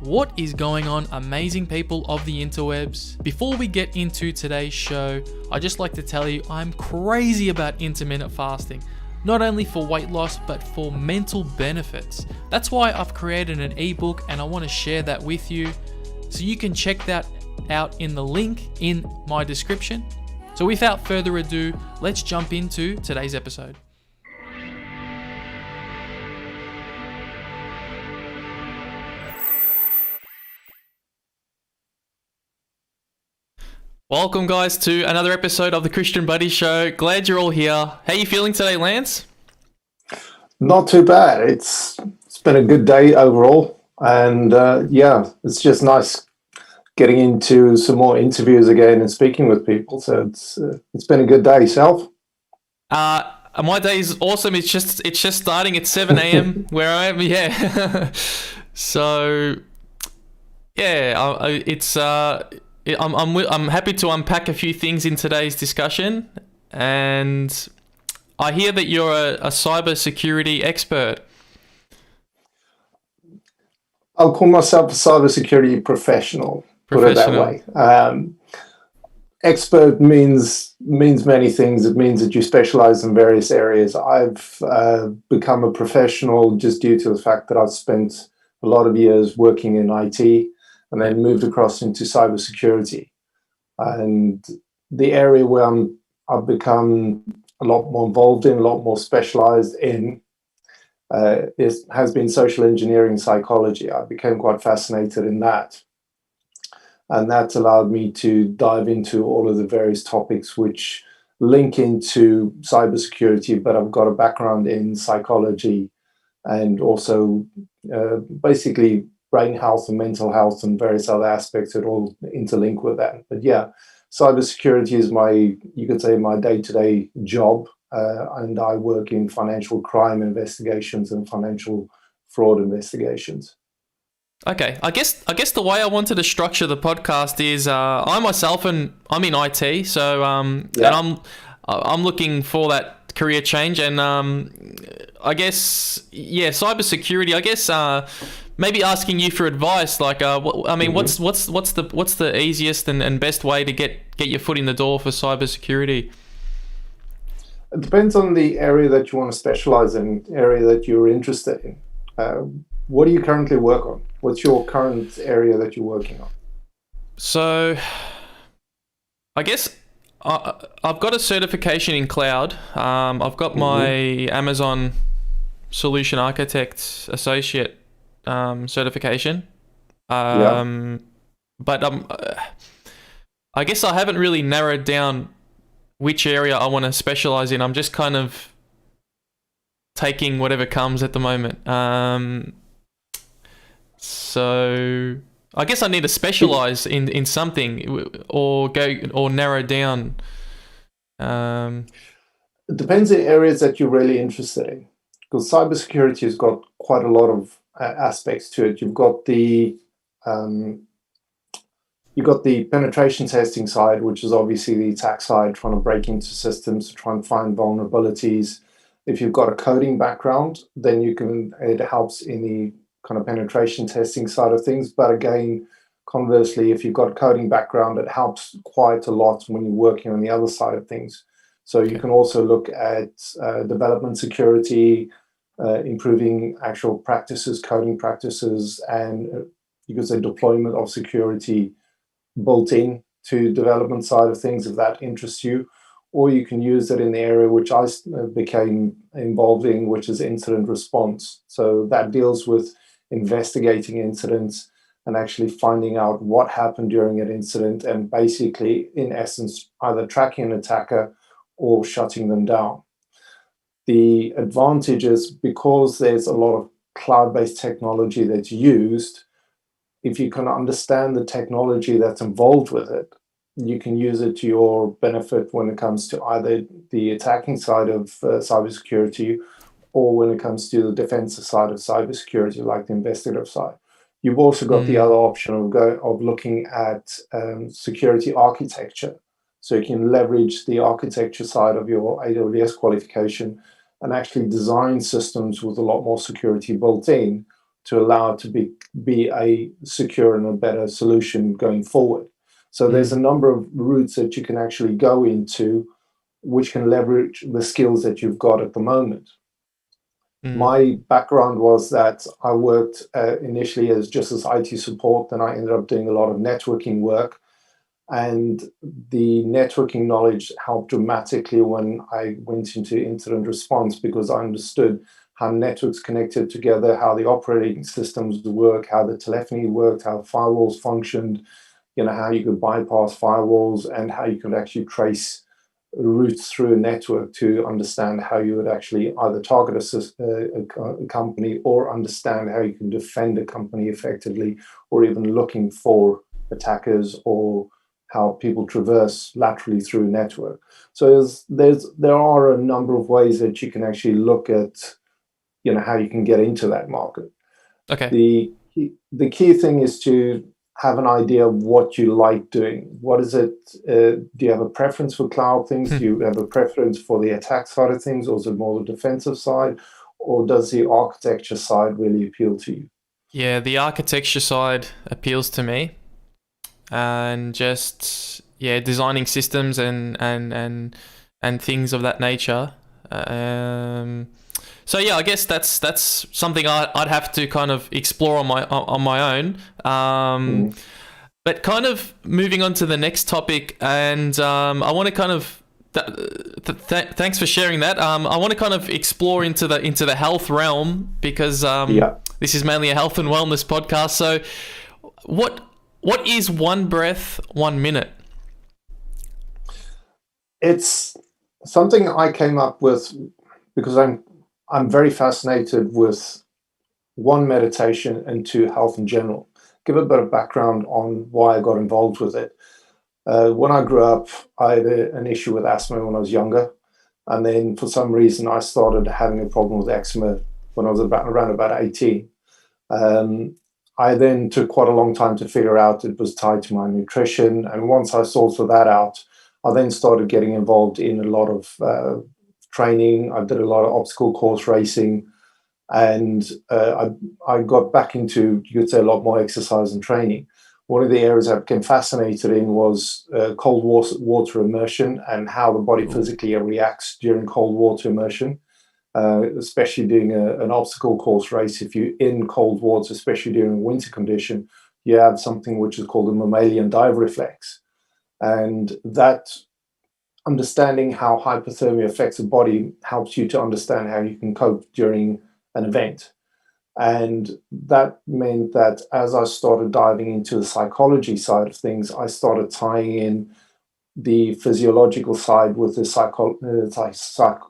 What is going on, amazing people of the interwebs? Before we get into today's show, I'd just like to tell you I'm crazy about intermittent fasting, not only for weight loss, but for mental benefits. That's why I've created an ebook and I want to share that with you. So you can check that out in the link in my description. So without further ado, let's jump into today's episode. Welcome guys to another episode of the Christian Buddy Show. Glad you're all here. How are you feeling today, Lance? Not too bad. It's been a good day overall, and it's just nice getting into some more interviews again and speaking with people. So it's been a good day. Self? My day is awesome. It's just starting at 7 a.m. where I am. Yeah. So yeah, I'm happy to unpack a few things in today's discussion, and I hear that you're a cybersecurity expert. I'll call myself a cybersecurity professional. Put it that way. Expert means many things. It means that you specialize in various areas. I've become a professional just due to the fact that I've spent a lot of years working in IT. And then moved across into cybersecurity, and the area where I've become a lot more involved in, a lot more specialized in, has been social engineering psychology. I became quite fascinated in that, and that's allowed me to dive into all of the various topics which link into cybersecurity. But I've got a background in psychology and also basically brain health and mental health and various other aspects that all interlink with that. But yeah, cybersecurity is you could say, my day-to-day job, and I work in financial crime investigations and financial fraud investigations. Okay, I guess the way I wanted to structure the podcast is I myself and I'm in IT, so and I'm looking for that career change, and I guess cybersecurity. I guess. Maybe asking you for advice, like, what's the easiest and best way to get your foot in the door for cybersecurity? It depends on the area that you want to specialize in, area that you're interested in. What do you currently work on? What's your current area that you're working on? So, I guess I've got a certification in cloud. I've got my Amazon Solution Architect Associate certification, but I guess I haven't really narrowed down which area I want to specialize in. I'm just kind of taking whatever comes at the moment. So I guess I need to specialize in something or narrow down. It depends on areas that you're really interested in, because cybersecurity has got quite a lot of aspects to it. You've got the penetration testing side, which is obviously the attack side, trying to break into systems to try and find vulnerabilities. If you've got a coding background, then it helps in the kind of penetration testing side of things. But again, conversely, if you've got a coding background, it helps quite a lot when you're working on the other side of things. So you can also look at development security, improving actual practices, coding practices, and you could say deployment of security built in to development side of things, if that interests you. Or you can use it in the area which I became involved in, which is incident response. So that deals with investigating incidents and actually finding out what happened during an incident, and basically, in essence, either tracking an attacker or shutting them down. The advantage is, because there's a lot of cloud-based technology that's used, if you can understand the technology that's involved with it, you can use it to your benefit when it comes to either the attacking side of cybersecurity, or when it comes to the defensive side of cybersecurity, like the investigative side. You've also got the other option of looking at security architecture. So you can leverage the architecture side of your AWS qualification and actually design systems with a lot more security built in to allow it to be a secure and a better solution going forward. So there's a number of routes that you can actually go into, which can leverage the skills that you've got at the moment. My background was that I worked initially as just as IT support, then I ended up doing a lot of networking work. And the networking knowledge helped dramatically when I went into incident response, because I understood how networks connected together, how the operating systems work, how the telephony worked, how firewalls functioned, how you could bypass firewalls, and how you could actually trace routes through a network to understand how you would actually either target a company, or understand how you can defend a company effectively, or even looking for attackers, or how people traverse laterally through a network. So there are a number of ways that you can actually look at how you can get into that market. Okay. The key thing is to have an idea of what you like doing. What is it? Do you have a preference for cloud things? Do you have a preference for the attack side of things, or is it more the defensive side? Or does the architecture side really appeal to you? Yeah, the architecture side appeals to me, and just designing systems and things of that nature. So yeah, I guess that's something I'd have to kind of explore on my own. But kind of moving on to the next topic, and I want to kind of thanks for sharing that. I want to kind of explore into the health realm, because this is mainly a health and wellness podcast. So what is 1 breath, 1 minute? It's something I came up with because I'm very fascinated with, one, meditation, and two, health in general. Give a bit of background on why I got involved with it. When I grew up, I had an issue with asthma when I was younger. And then for some reason, I started having a problem with eczema when I was around about 18. I then took quite a long time to figure out it was tied to my nutrition. And once I sorted that out, I then started getting involved in a lot of training. I did a lot of obstacle course racing, and I got back into, you could say, a lot more exercise and training. One of the areas I became fascinated in was cold water immersion, and how the body physically reacts during cold water immersion, especially doing an obstacle course race. If you're in cold water, especially during winter condition, you have something which is called a mammalian dive reflex. And that understanding how hypothermia affects the body helps you to understand how you can cope during an event. And that meant that as I started diving into the psychology side of things, I started tying in the physiological side with the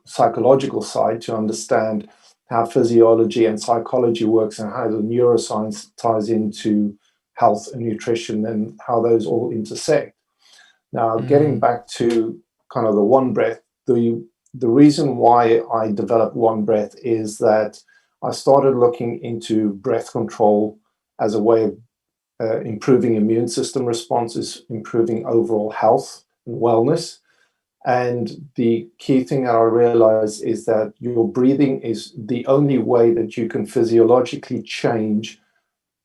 psychological side to understand how physiology and psychology works, and how the neuroscience ties into health and nutrition, and how those all intersect. Now, getting back to kind of the 1 breath, the reason why I developed 1 breath is that I started looking into breath control as a way of improving immune system responses, improving overall health and wellness. And the key thing that I realized is that your breathing is the only way that you can physiologically change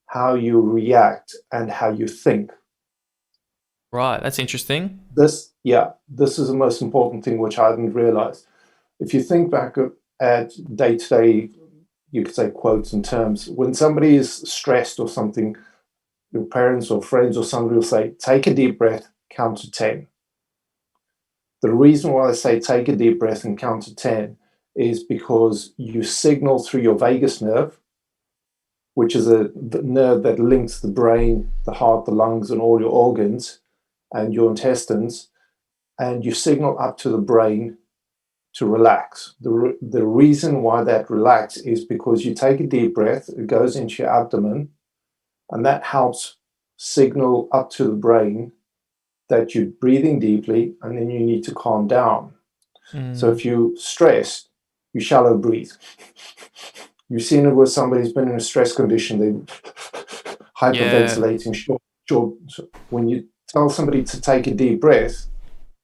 how you react and how you think. Right, that's interesting. This is the most important thing, which I didn't realize. If you think back at day-to-day, you could say, quotes and terms, when somebody is stressed or something, your parents or friends or somebody will say, take a deep breath, count to 10. The reason why I say take a deep breath and count to 10 is because you signal through your vagus nerve, which is the nerve that links the brain, the heart, the lungs, and all your organs and your intestines, and you signal up to the brain to relax. The reason why that relax is because you take a deep breath, it goes into your abdomen, and that helps signal up to the brain that you're breathing deeply, and then you need to calm down. So if you're stressed, you shallow breathe. You've seen it where somebody's been in a stress condition, they hyperventilating. Sure. When you tell somebody to take a deep breath,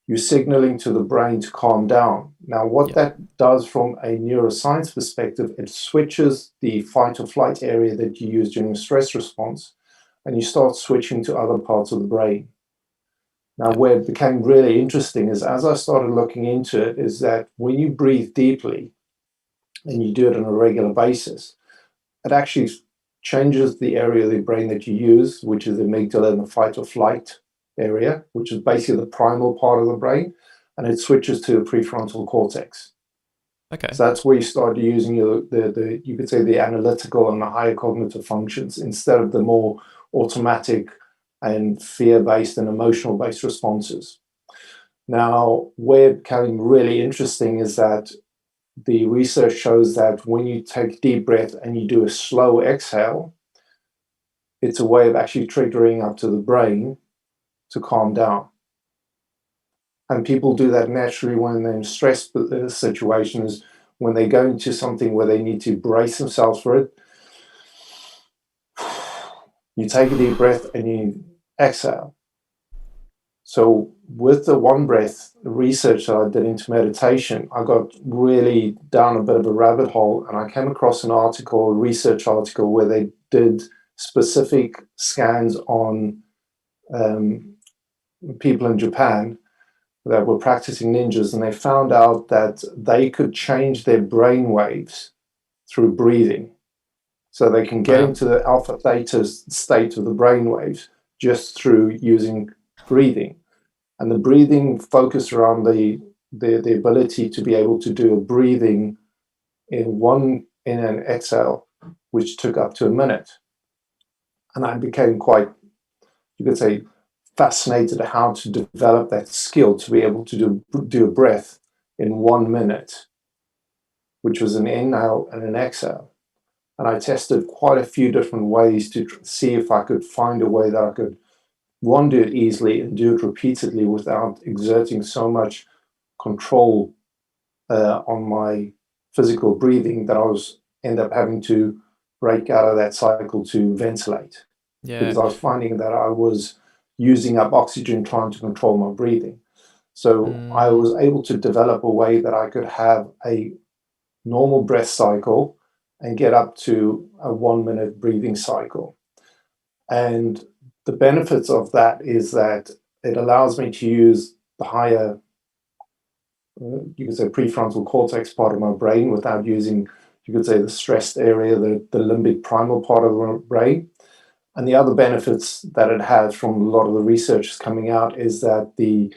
you're signaling to the brain to calm down. Now, what that does from a neuroscience perspective, it switches the fight or flight area that you use during a stress response, and you start switching to other parts of the brain. Now, where it became really interesting is, as I started looking into it, is that when you breathe deeply and you do it on a regular basis, it actually changes the area of the brain that you use, which is the amygdala and the fight or flight area, which is basically the primal part of the brain, and it switches to the prefrontal cortex. Okay. So that's where you start using the you could say the analytical and the higher cognitive functions instead of the more automatic and fear-based and emotional-based responses. Now, where it became really interesting is that the research shows that when you take deep breath and you do a slow exhale, it's a way of actually triggering up to the brain to calm down. And people do that naturally when they're in stress situations, when they go into something where they need to brace themselves for it. You take a deep breath and you exhale. So with the one breath research that I did into meditation, I got really down a bit of a rabbit hole, and I came across an article, a research article, where they did specific scans on people in Japan that were practicing ninjas, and they found out that they could change their brain waves through breathing. So they can get into the alpha theta state of the brain waves just through using breathing. And the breathing focused around the ability to be able to do a breathing in one in an exhale, which took up to a minute. And I became quite, you could say, fascinated at how to develop that skill to be able to do a breath in 1 minute, which was an inhale and an exhale. And I tested quite a few different ways to see if I could find a way that I could, one, do it easily and do it repeatedly without exerting so much control on my physical breathing that I was end up having to break out of that cycle to ventilate. Because I was finding that I was using up oxygen trying to control my breathing. So I was able to develop a way that I could have a normal breath cycle and get up to a 1 minute breathing cycle. And the benefits of that is that it allows me to use the higher, you could say, prefrontal cortex part of my brain without using, you could say, the stressed area, the limbic primal part of the brain. And the other benefits that it has from a lot of the research coming out is that the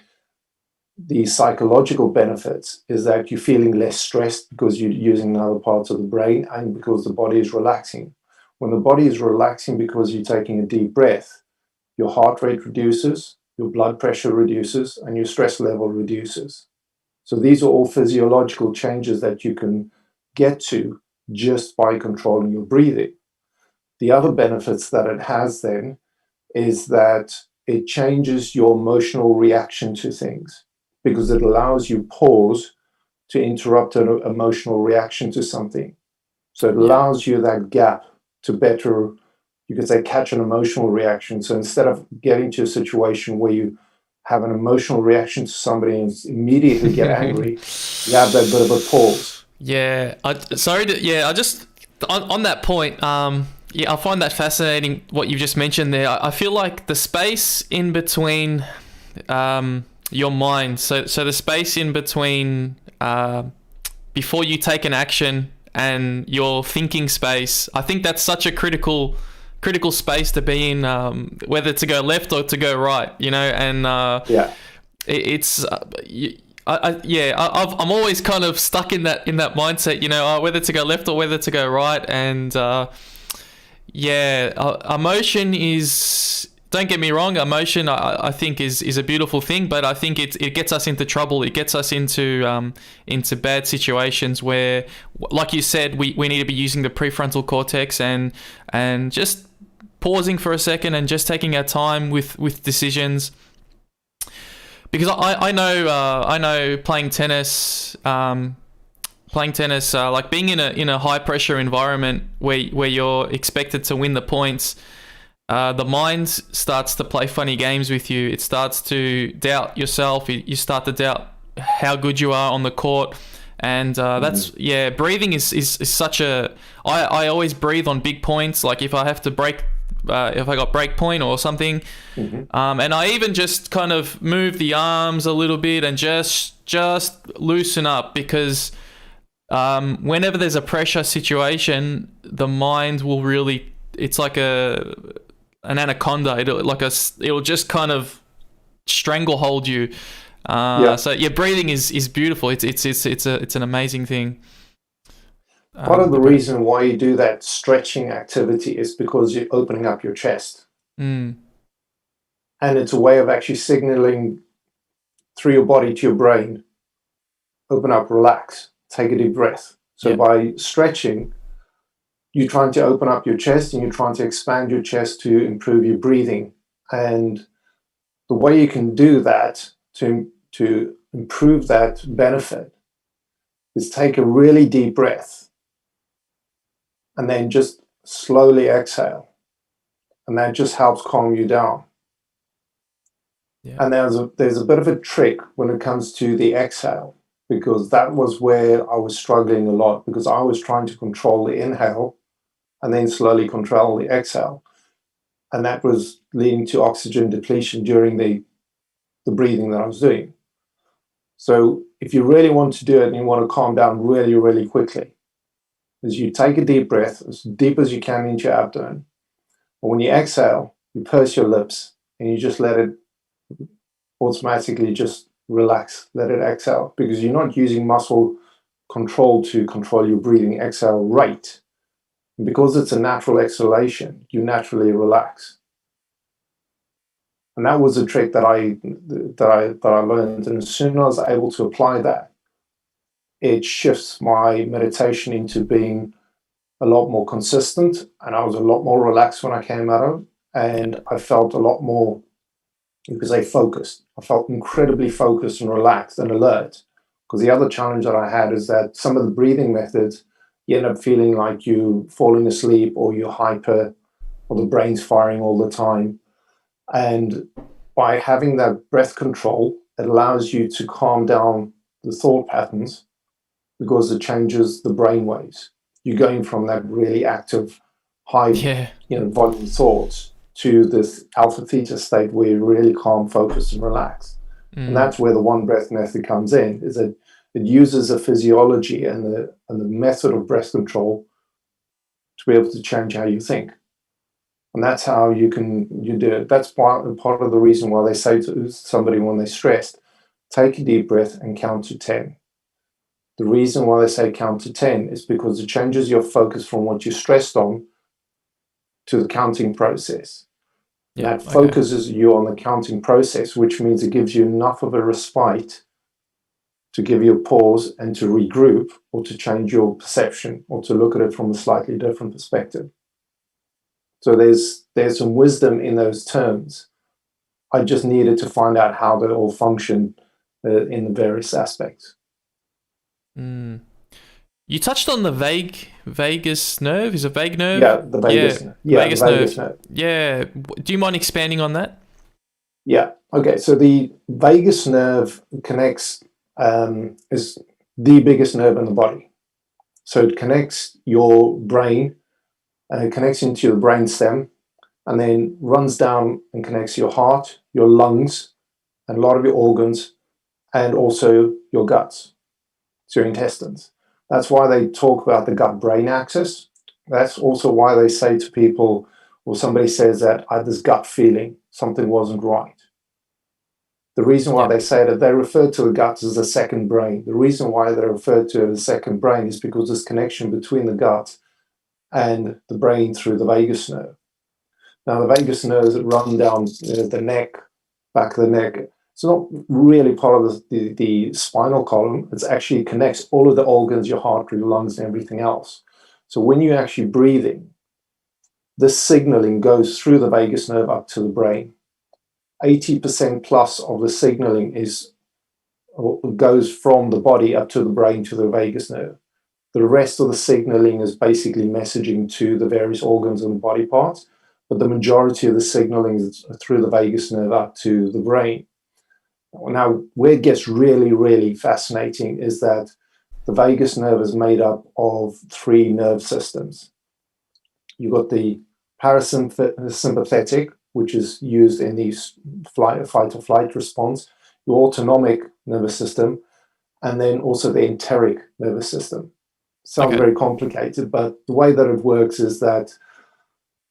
psychological benefits is that you're feeling less stressed because you're using other parts of the brain and because the body is relaxing. When the body is relaxing because you're taking a deep breath, your heart rate reduces, your blood pressure reduces, and your stress level reduces. So these are all physiological changes that you can get to just by controlling your breathing. The other benefits that it has then is that it changes your emotional reaction to things because it allows you pause to interrupt an emotional reaction to something. So it allows you that gap to better, you could say, catch an emotional reaction. So instead of getting to a situation where you have an emotional reaction to somebody and immediately get angry, you have that bit of a pause. On that point, I find that fascinating what you've just mentioned there. I feel like the space in between your mind, so the space in between before you take an action and your thinking space, I think that's such a critical space to be in, whether to go left or to go right, and I'm always kind of stuck in that mindset, whether to go left or whether to go right. And emotion is, don't get me wrong, emotion I think is a beautiful thing, but I think it gets us into trouble. It gets us into bad situations where, like you said, we need to be using the prefrontal cortex and just pausing for a second and just taking our time with decisions. Because I know playing tennis, like being in a high pressure environment where you're expected to win the points, the mind starts to play funny games with you. It starts to doubt yourself. You start to doubt how good you are on the court. And that's, yeah, breathing is such a... I always breathe on big points. Like if I have to break... if I got break point or something. And I even just kind of move the arms a little bit and just loosen up, because whenever there's a pressure situation, the mind will really... It's like an anaconda. It'll just kind of stranglehold you. So yeah, breathing is beautiful. It's an amazing thing. Part of the reason why you do that stretching activity is because you're opening up your chest. And it's a way of actually signaling through your body to your brain, open up, relax, take a deep breath. So by stretching, you're trying to open up your chest and you're trying to expand your chest to improve your breathing. And the way you can do that to improve that benefit is take a really deep breath and then just slowly exhale. And that just helps calm you down. And there's a bit of a trick when it comes to the exhale, because that was where I was struggling a lot, because I was trying to control the inhale and then slowly control the exhale. And that was leading to oxygen depletion during the breathing that I was doing. So if you really want to do it and you want to calm down really, really quickly, is you take a deep breath, as deep as you can into your abdomen. And when you exhale, you purse your lips and you just let it automatically just relax, let it exhale, because you're not using muscle control to control your breathing exhale rate. And because it's a natural exhalation, you naturally relax. And that was a trick that I learned. And as soon as I was able to apply that, it shifts my meditation into being a lot more consistent, and I was a lot more relaxed when I came out of it, and I felt a lot more, you could say, focused. I felt incredibly focused and relaxed and alert, because the other challenge that I had is that some of the breathing methods, you end up feeling like you're falling asleep or you're hyper or the brain's firing all the time. And by having that breath control, it allows you to calm down the thought patterns, because it changes the brain waves. You're going from that really active, high volume thoughts to this alpha theta state where you're really calm, focused, and relaxed. And that's where the one breath method comes in, is that it uses the physiology and the method of breath control to be able to change how you think. And that's how you do it. That's part of the reason why they say to somebody when they're stressed, take a deep breath and count to 10. The reason why they say count to 10 is because it changes your focus from what you're stressed on to the counting process. That focuses you on the counting process, which means it gives you enough of a respite to give you a pause and to regroup, or to change your perception, or to look at it from a slightly different perspective. So there's some wisdom in those terms. I just needed to find out how they all function in the various aspects. You touched on the vagus nerve. Is it vagus nerve? Yeah, the vagus. Yeah, the vagus nerve. Yeah. Do you mind expanding on that? Yeah. Okay. So the vagus nerve connects, is the biggest nerve in the body. So it connects your brain, and it connects into your brain stem, and then runs down and connects your heart, your lungs, and a lot of your organs, and also your guts, so your intestines. That's why they talk about the gut-brain axis. That's also why they say to people, or somebody says that I had this gut feeling something wasn't right. The reason why they say that, they refer to the gut as the second brain. The reason why they refer to it as the second brain is because this connection between the gut and the brain through the vagus nerve. Now, the vagus nerves that run down the neck, back of the neck, it's not really part of the spinal column. It actually connects all of the organs, your heart, your lungs, and everything else. So when you're actually breathing, this signaling goes through the vagus nerve up to the brain. 80% plus of the signaling goes from the body up to the brain to the vagus nerve. The rest of the signaling is basically messaging to the various organs and body parts, but the majority of the signaling is through the vagus nerve up to the brain. Now, where it gets really, really fascinating is that the vagus nerve is made up of 3 nerve systems. You've got the parasympathetic, which is used in the fight or flight response, your autonomic nervous system, and then also the enteric nervous system. Sounds very complicated, but the way that it works is that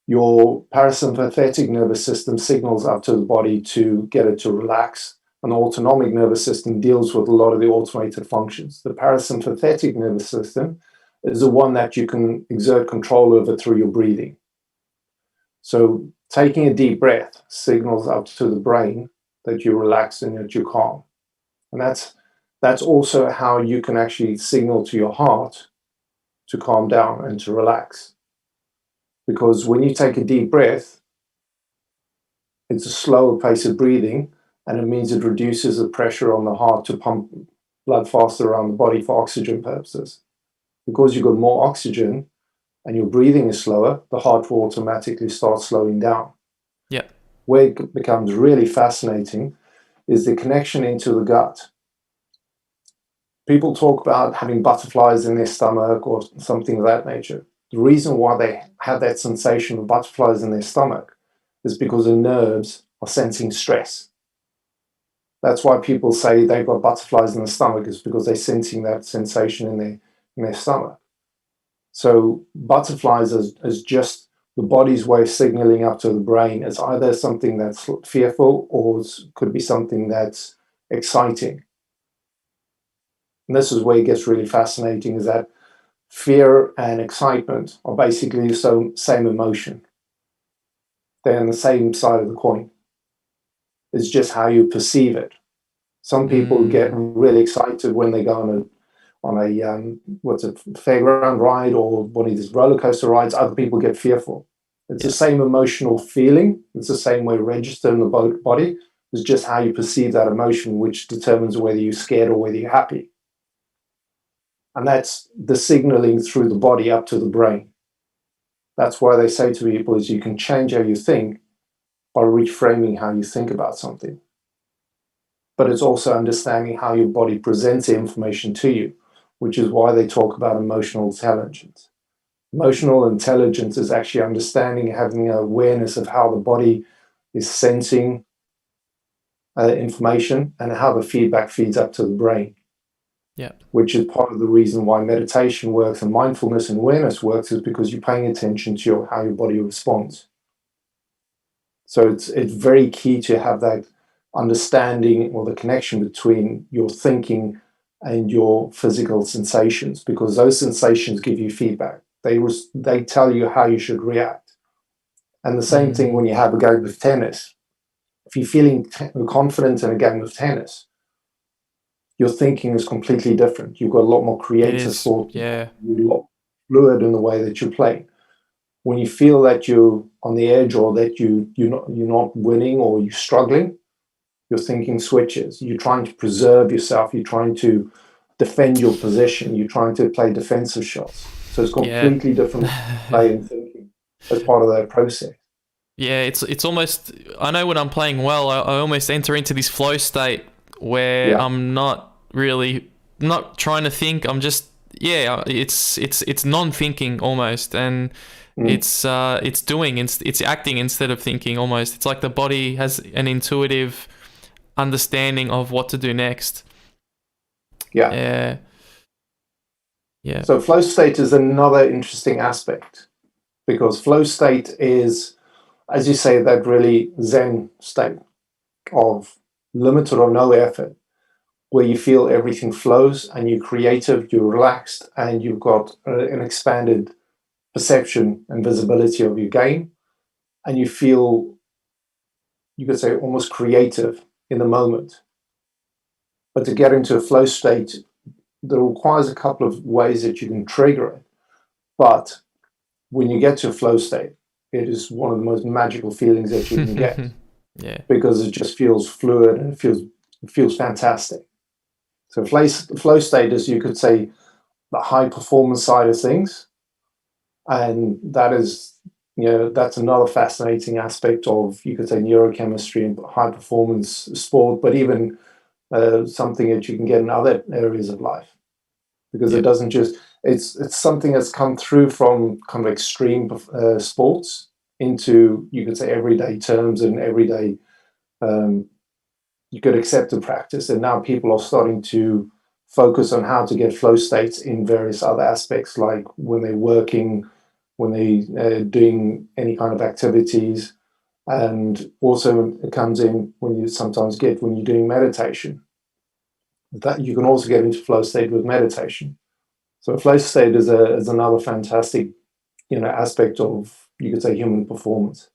your parasympathetic nervous system signals up to the body to get it to relax, and the autonomic nervous system deals with a lot of the automated functions. The parasympathetic nervous system is the one that you can exert control over through your breathing. So taking a deep breath signals up to the brain that you're relaxed and that you're calm. And that's also how you can actually signal to your heart to calm down and to relax. Because when you take a deep breath, it's a slower pace of breathing, and it means it reduces the pressure on the heart to pump blood faster around the body for oxygen purposes. Because you've got more oxygen and your breathing is slower, the heart will automatically start slowing down. Yeah. Where it becomes really fascinating is the connection into the gut. People talk about having butterflies in their stomach or something of that nature. The reason why they have that sensation of butterflies in their stomach is because the nerves are sensing stress. That's why people say they've got butterflies in the stomach, is because they're sensing that sensation in their stomach. So butterflies is just the body's way of signaling up to the brain. It's either something that's fearful or it could be something that's exciting. And this is where it gets really fascinating, is that fear and excitement are basically the same emotion. They're on the same side of the coin. It's just how you perceive it. Some people get really excited when they go on a fairground ride or one of these roller coaster rides. Other people get fearful. It's the same emotional feeling. It's the same way registered in the body. It's just how you perceive that emotion, which determines whether you're scared or whether you're happy. And that's the signaling through the body up to the brain. That's why they say to people is you can change how you think by reframing how you think about something. But it's also understanding how your body presents the information to you, which is why they talk about emotional intelligence. Emotional intelligence is actually understanding, having an awareness of how the body is sensing information and how the feedback feeds up to the brain. Yeah. Which is part of the reason why meditation works and mindfulness and awareness works, is because you're paying attention to how your body responds. So it's very key to have that understanding or the connection between your thinking and your physical sensations, because those sensations give you feedback. They tell you how you should react. And the same thing when you have a game of tennis. If you're feeling confident in a game of tennis, your thinking is completely different. You've got a lot more creative thought. Yeah. You're a lot fluid in the way that you play. When you feel that you're on the edge or that you're not winning or you're struggling, your thinking switches. You're trying to preserve yourself. You're trying to defend your position. You're trying to play defensive shots. So it's completely different play and thinking as part of that process. Yeah, it's almost, I know when I'm playing well, I almost enter into this flow state where I'm not trying to think. I'm just, it's non-thinking almost. And it's acting instead of thinking almost. It's like the body has an intuitive understanding of what to do next. Yeah. So flow state is another interesting aspect, because flow state is, as you say, that really Zen state of limited or no effort, where you feel everything flows and you're creative, you're relaxed, and you've got an expanded perception and visibility of your game, and you feel, you could say, almost creative in the moment. But to get into a flow state, that requires a couple of ways that you can trigger it. But when you get to a flow state, it is one of the most magical feelings that you can get. Because it just feels fluid and it feels fantastic. So flow state is, you could say, the high performance side of things. And that is that's another fascinating aspect of, you could say, neurochemistry and high performance sport, but even something that you can get in other areas of life, because it Yeah. doesn't just, it's something that's come through from kind of extreme sports into, you could say, everyday terms and everyday, you could accept the practice. And now people are starting to focus on how to get flow states in various other aspects, like when they're working, when they're doing any kind of activities. And also it comes in when you sometimes get, when you're doing meditation, that you can also get into flow state with meditation. So flow state is another fantastic, aspect of, you could say, human performance.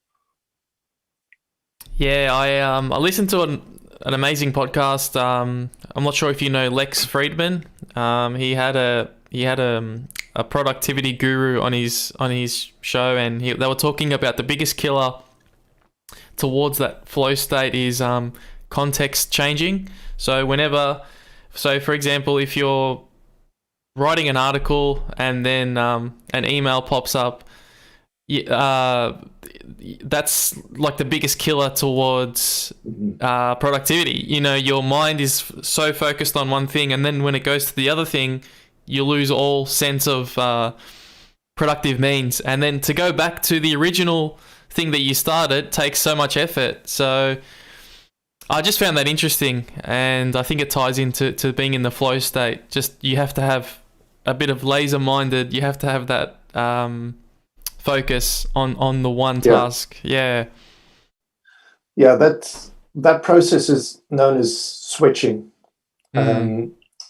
Yeah, I listened to an amazing podcast. I'm not sure if you know Lex Friedman. He had a productivity guru on his show, and they were talking about the biggest killer towards that flow state is context changing. So for example, if you're writing an article and then an email pops up, that's like the biggest killer towards productivity. Your mind is so focused on one thing, and then when it goes to the other thing, you lose all sense of productive means. And then to go back to the original thing that you started takes so much effort. So I just found that interesting, and I think it ties into being in the flow state. Just you have to have a bit of laser-minded. You have to have that focus on the one task. Yeah. That process is known as switching.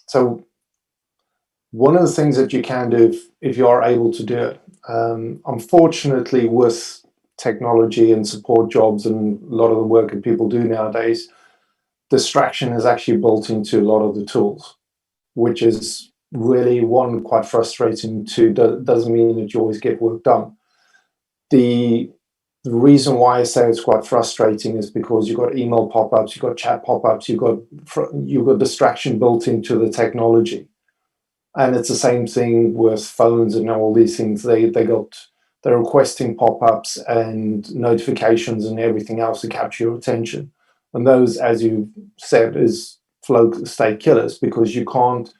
So one of the things that you can do if you are able to do it, unfortunately with technology and support jobs and a lot of the work that people do nowadays, distraction is actually built into a lot of the tools, which is really, one, quite frustrating. Two, doesn't mean that you always get work done. The reason why I say it's quite frustrating is because you've got email pop-ups, you've got chat pop-ups, you've got distraction built into the technology. And it's the same thing with phones and all these things. They're requesting pop-ups and notifications and everything else to capture your attention. And those, as you said, is flow state killers, because you can't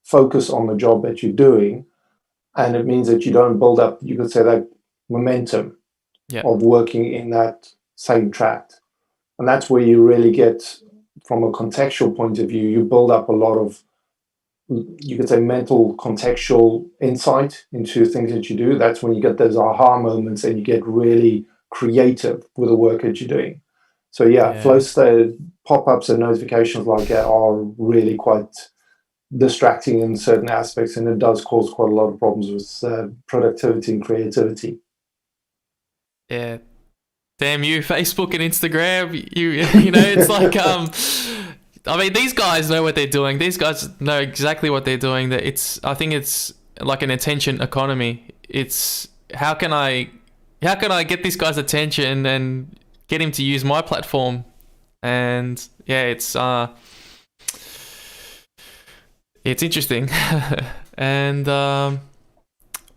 focus on the job that you're doing. And it means that you don't build up, you could say, that momentum of working in that same track. And that's where you really get, from a contextual point of view, you build up a lot of, you could say, mental contextual insight into things that you do. That's when you get those aha moments and you get really creative with the work that you're doing. So flow state pop-ups and notifications like that are really quite distracting in certain aspects, and it does cause quite a lot of problems with productivity and creativity. Yeah. Damn you, Facebook and Instagram. It's like I mean, these guys know what they're doing. These guys know exactly what they're doing. I think it's like an attention economy. It's how can I get this guy's attention and get him to use my platform? And it's interesting. And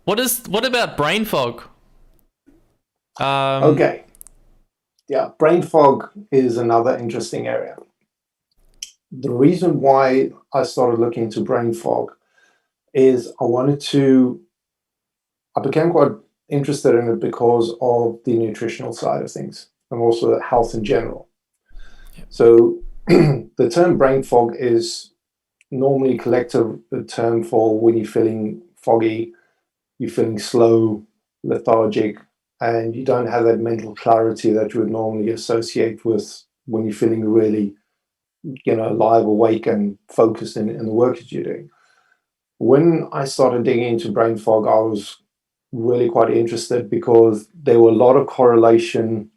what about brain fog? Okay. Yeah, brain fog is another interesting area. The reason why I started looking into brain fog is I became quite interested in it because of the nutritional side of things and also health in general. So the term brain fog is normally a collective term for when you're feeling foggy, you're feeling slow, lethargic, and you don't have that mental clarity that you would normally associate with when you're feeling really, alive, awake, and focused in the work that you're doing. When I started digging into brain fog, I was really quite interested because there were a lot of correlation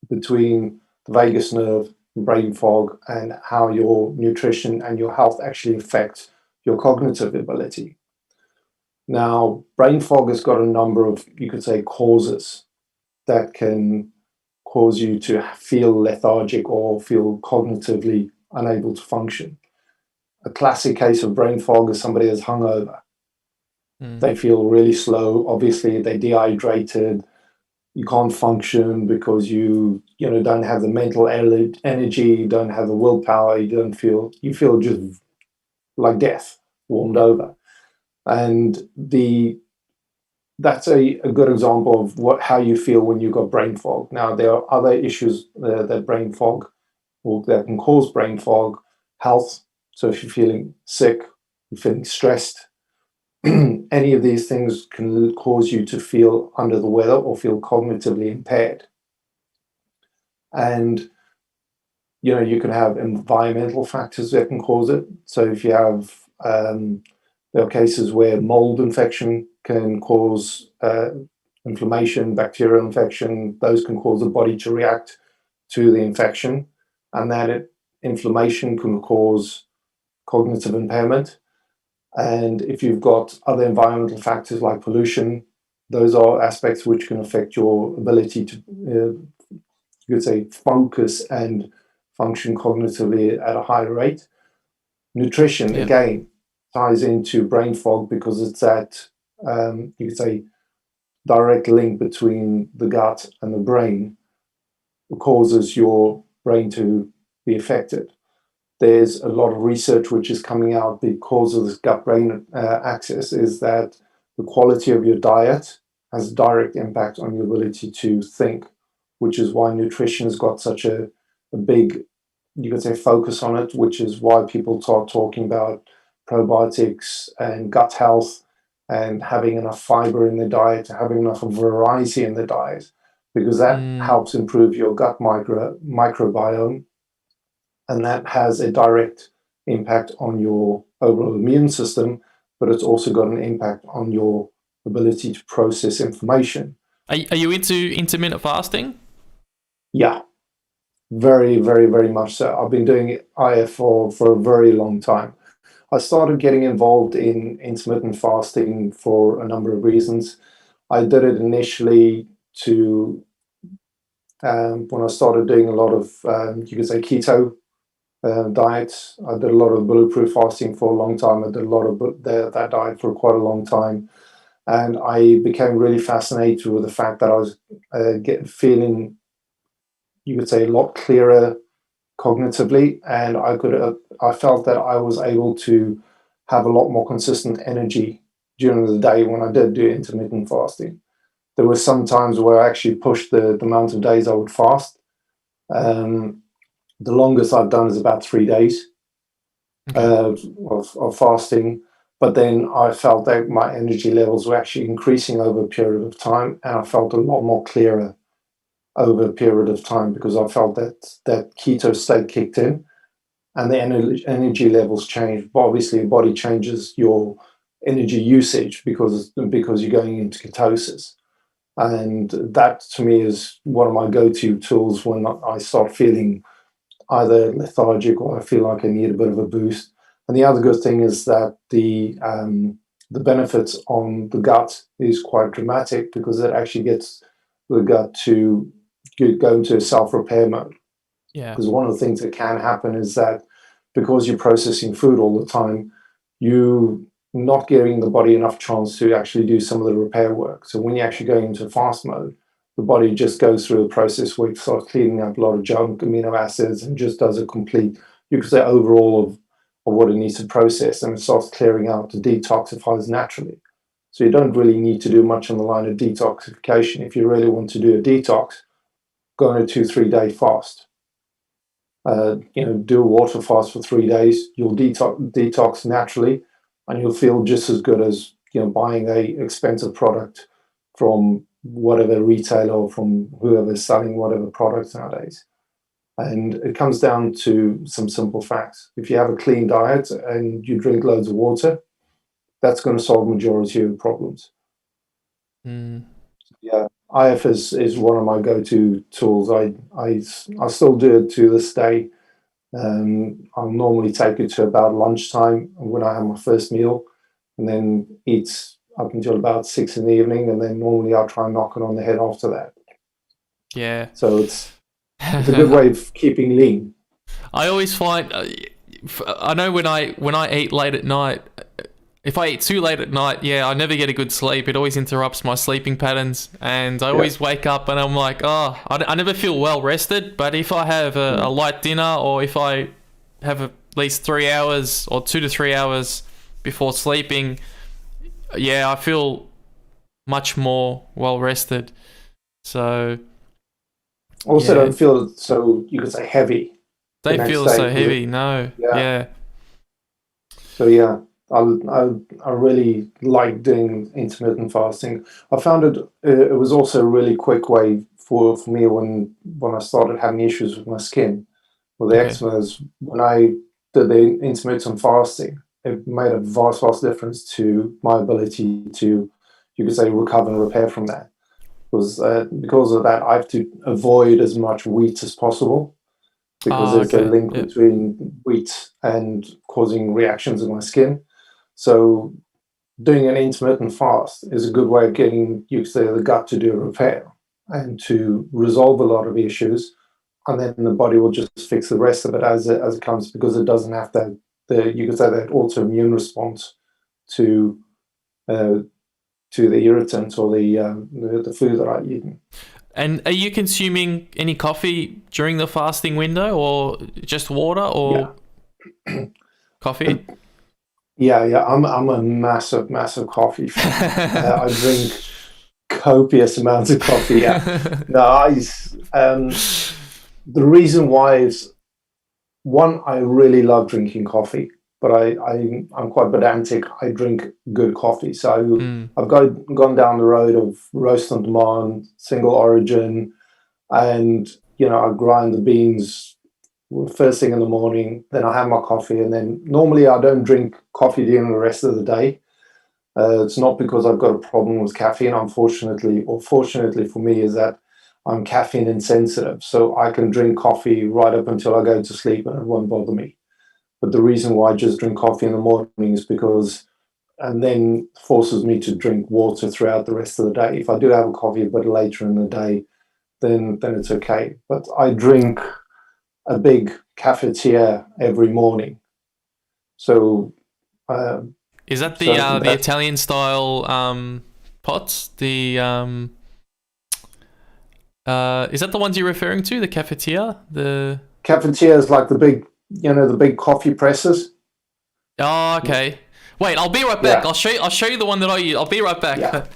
between the vagus nerve, brain fog, and how your nutrition and your health actually affect your cognitive ability. Now, brain fog has got a number of, you could say, causes that can cause you to feel lethargic or feel cognitively unable to function. A classic case of brain fog is somebody that's hungover. They feel really slow. Obviously, they're dehydrated. You can't function because you don't have the mental energy, you don't have the willpower, you feel just like death, warmed Yeah. over. And that's a good example of how you feel when you've got brain fog. Now, there are other issues that brain fog, or that can cause brain fog. Health. So if you're feeling sick, you're feeling stressed, any of these things can cause you to feel under the weather or feel cognitively impaired. And you can have environmental factors that can cause it. So if you have, there are cases where mold infection can cause inflammation, bacterial infection. Those can cause the body to react to the infection, and inflammation can cause cognitive impairment. And if you've got other environmental factors like pollution, those are aspects which can affect your ability to, you could say, focus and function cognitively at a higher rate. Nutrition, again, ties into brain fog because it's that, you could say, direct link between the gut and the brain that causes your brain to be affected. There's a lot of research which is coming out because of this gut-brain axis, is that the quality of your diet has a direct impact on your ability to think, which is why nutrition has got such a big, you could say, focus on it, which is why people start talking about probiotics and gut health and having enough fiber in the diet, having enough variety in the diet, because that helps improve your gut microbiome, and that has a direct impact on your overall immune system, but it's also got an impact on your ability to process information. Are you into intermittent fasting? Yeah, very, very, very much so. I've been doing IF for a very long time. I started getting involved in intermittent fasting for a number of reasons. I did it initially to when I started doing a lot of, you could say, keto diets. I did a lot of bulletproof fasting for a long time. I did a lot of that diet for quite a long time. And I became really fascinated with the fact that I was feeling, you could say, a lot clearer cognitively, and I felt that I was able to have a lot more consistent energy during the day when I did do intermittent fasting. There were some times where I actually pushed the amount of days I would fast. The longest I've done is about 3 days of fasting, but then I felt that my energy levels were actually increasing over a period of time, and I felt a lot more clearer over a period of time because I felt that keto state kicked in and the energy levels changed. But obviously, your body changes your energy usage because you're going into ketosis. And that, to me, is one of my go-to tools when I start feeling either lethargic or I feel like I need a bit of a boost. And the other good thing is that the benefits on the gut is quite dramatic because it actually gets the gut to go into a self-repair mode. Yeah. Because one of the things that can happen is that because you're processing food all the time, you not giving the body enough chance to actually do some of the repair work. So when you actually go into fast mode, the body just goes through a process where it starts cleaning up a lot of junk, amino acids, and just does a complete, you could say, overall of what it needs to process, and it starts clearing out, it detoxifies naturally. So you don't really need to do much on the line of detoxification. If you really want to do a detox, go on a 2-3 day fast. Do a water fast for 3 days. You'll detox naturally, and you'll feel just as good as buying a expensive product from whatever retailer or from whoever's selling whatever products nowadays. And it comes down to some simple facts. If you have a clean diet and you drink loads of water, that's going to solve the majority of your problems. Yeah, IF is one of my go-to tools. I still do it to this day. I'll normally take it to about lunchtime when I have my first meal, and then eat up until about 6 in the evening, and then normally I'll try and knock it on the head after that. Yeah. So it's a good way of keeping lean. I always find I know when I eat late at night, if I eat too late at night, I never get a good sleep. It always interrupts my sleeping patterns, and I always wake up and I'm like, I never feel well rested. But if I have a light dinner, or if I have at least 3 hours or 2 to 3 hours before sleeping, I feel much more well rested. So also don't feel so, you could say, heavy. They feel so heavy. No. Yeah. So I really like doing intermittent fasting. I found it was also a really quick way for me when I started having issues with my skin, with the eczemas. When I did the intermittent fasting, it made a vast difference to my ability to, you could say, recover and repair from that. Because of that, I have to avoid as much wheat as possible, because there's a link between wheat and causing reactions in my skin. So doing an intermittent fast is a good way of getting, you could say, the gut to do a repair and to resolve a lot of issues, and then the body will just fix the rest of it as it comes, because it doesn't have that, you could say, that autoimmune response to the irritant or the food that I eat. And are you consuming any coffee during the fasting window, or just water, or coffee? Yeah. I'm a massive coffee fan. I drink copious amounts of coffee. Yeah. No, the reason why is, one, I really love drinking coffee, but I'm quite pedantic. I drink good coffee, so I've gone down the road of roast on demand, single origin, and I grind the beans first thing in the morning. Then I have my coffee, and then normally I don't drink coffee during the rest of the day. It's not because I've got a problem with caffeine, unfortunately, or fortunately for me, is that I'm caffeine insensitive, so I can drink coffee right up until I go to sleep and it won't bother me. But the reason why I just drink coffee in the morning is because, and then forces me to drink water throughout the rest of the day. If I do have a coffee a bit later in the day, then it's okay. But I drink a big cafetiere every morning. So is that the Italian style pots? The is that the ones you're referring to? The cafetiere? The cafetiere is like the big, the big coffee presses. Oh, okay. Wait, I'll be right back. Yeah. I'll show you the one that I use. I'll be right back. Yeah.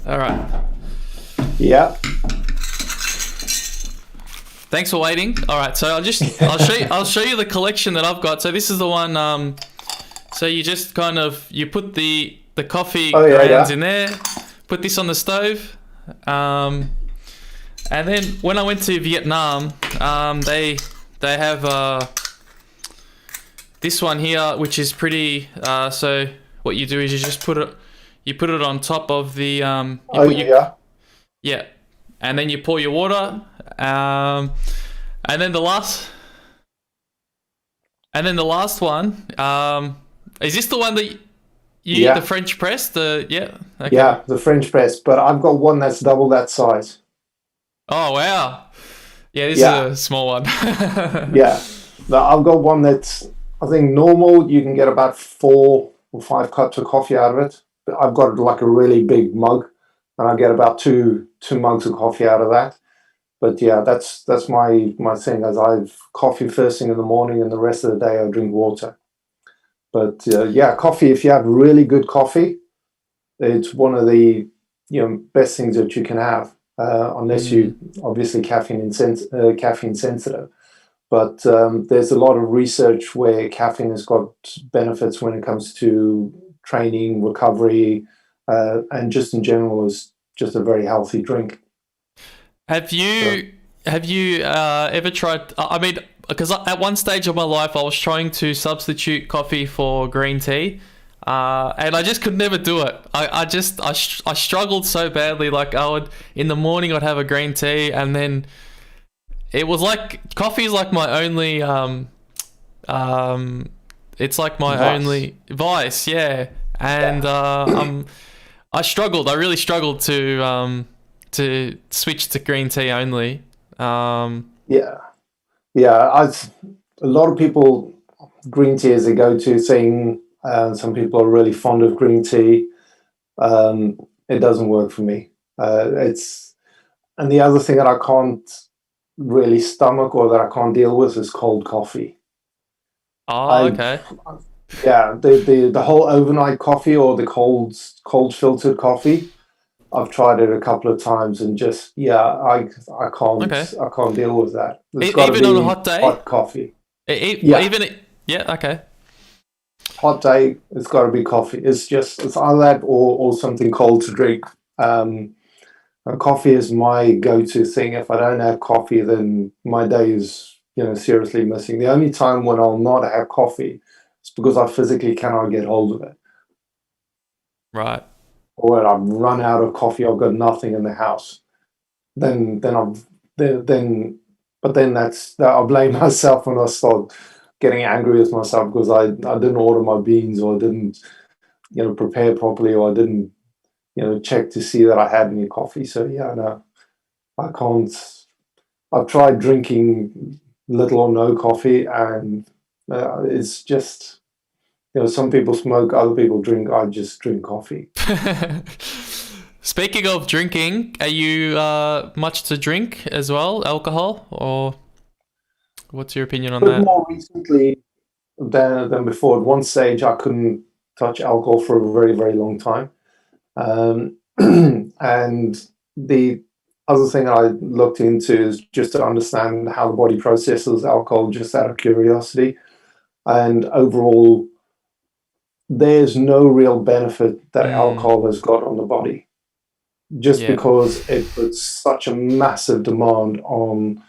All right. Yeah. Thanks for waiting. All right, so I'll show you the collection that I've got. So this is the one. So you just you put the coffee grounds in there. Put this on the stove. And then when I went to Vietnam, they have this one here, which is pretty. So what you do is you just put it on top of the yeah, and then you pour your water, and then the last one. Is this the one that you the French press? Okay. Yeah, the French press, but I've got one that's double that size. Oh wow! Yeah, this is a small one. Yeah, I've got one that's, I think, normal. You can get about 4 or 5 cups of coffee out of it. But I've got like a really big mug, and I get about two mugs of coffee out of that. But yeah, that's my thing. As I've coffee first thing in the morning, and the rest of the day I drink water. But coffee. If you have really good coffee, it's one of the best things that you can have. Unless you obviously caffeine sensitive. But there's a lot of research where caffeine has got benefits when it comes to training, recovery, and just in general is just a very healthy drink. Have you have you ever tried? I mean, because at one stage of my life, I was trying to substitute coffee for green tea, and I just could never do it. I struggled so badly. Like I would in the morning, I'd have a green tea, and then it was like coffee is like my only it's like my Vice. only vice, yeah. And Yeah. I struggled. I really struggled to switch to green tea only. Yeah. Yeah. A lot of people, green tea is a go-to thing. Some people are really fond of green tea. It doesn't work for me. And the other thing that I can't really stomach or that I can't deal with is cold coffee. Oh, I okay. Yeah, the whole overnight coffee or the cold filtered coffee. I've tried it a couple of times and just yeah, Okay. I can't deal with that. It's got to Even on a be hot day? hot coffee. Yeah, Even yeah, okay. hot day. It's got to be coffee. It's either that or something cold to drink. Um, Coffee is my go-to thing. If I don't have coffee, then my day is seriously missing. The only time when I'll not have coffee is because I physically cannot get hold of it. Right. Or when I've run out of coffee, I've got nothing in the house. Then I've then but then I'll blame myself when I start getting angry with myself because I didn't order my beans or I didn't prepare properly or I didn't check to see that I had any coffee. So yeah, no, I can't. I've tried drinking little or no coffee, and it's just some people smoke, other people drink. I just drink coffee. Speaking of drinking, are you much to drink as well, alcohol, or what's your opinion on But that? more recently than before. At one stage, I couldn't touch alcohol for a very, very long time. Um, and the other thing I looked into is just to understand how the body processes alcohol, just out of curiosity. And overall, there's no real benefit that Mm, alcohol has got on the body, just yeah. because it puts such a massive demand on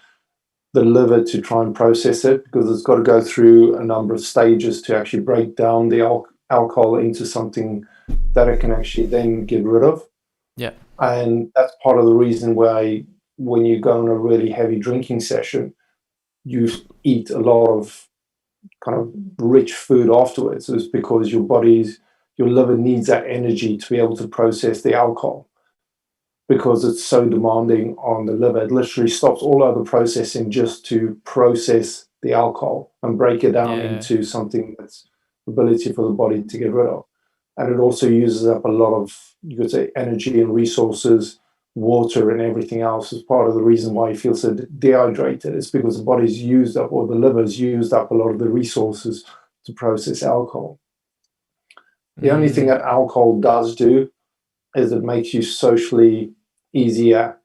the liver to try and process it, because it's got to go through a number of stages to actually break down the alcohol into something that it can actually then get rid of. Yeah. And that's part of the reason why when you go on a really heavy drinking session, you eat a lot of kind of rich food afterwards, is because your liver needs that energy to be able to process the alcohol, because it's so demanding on the liver. It literally stops all other processing just to process the alcohol and break it down Yeah. into something that's ability for the body to get rid of. And it also uses up a lot of, you could say, energy and resources, water and everything else. Is part of the reason why you feel so dehydrated. It's because the body's used up, or the liver's used up a lot of the resources to process alcohol. The only thing Mm, that alcohol does do is it makes you socially easier,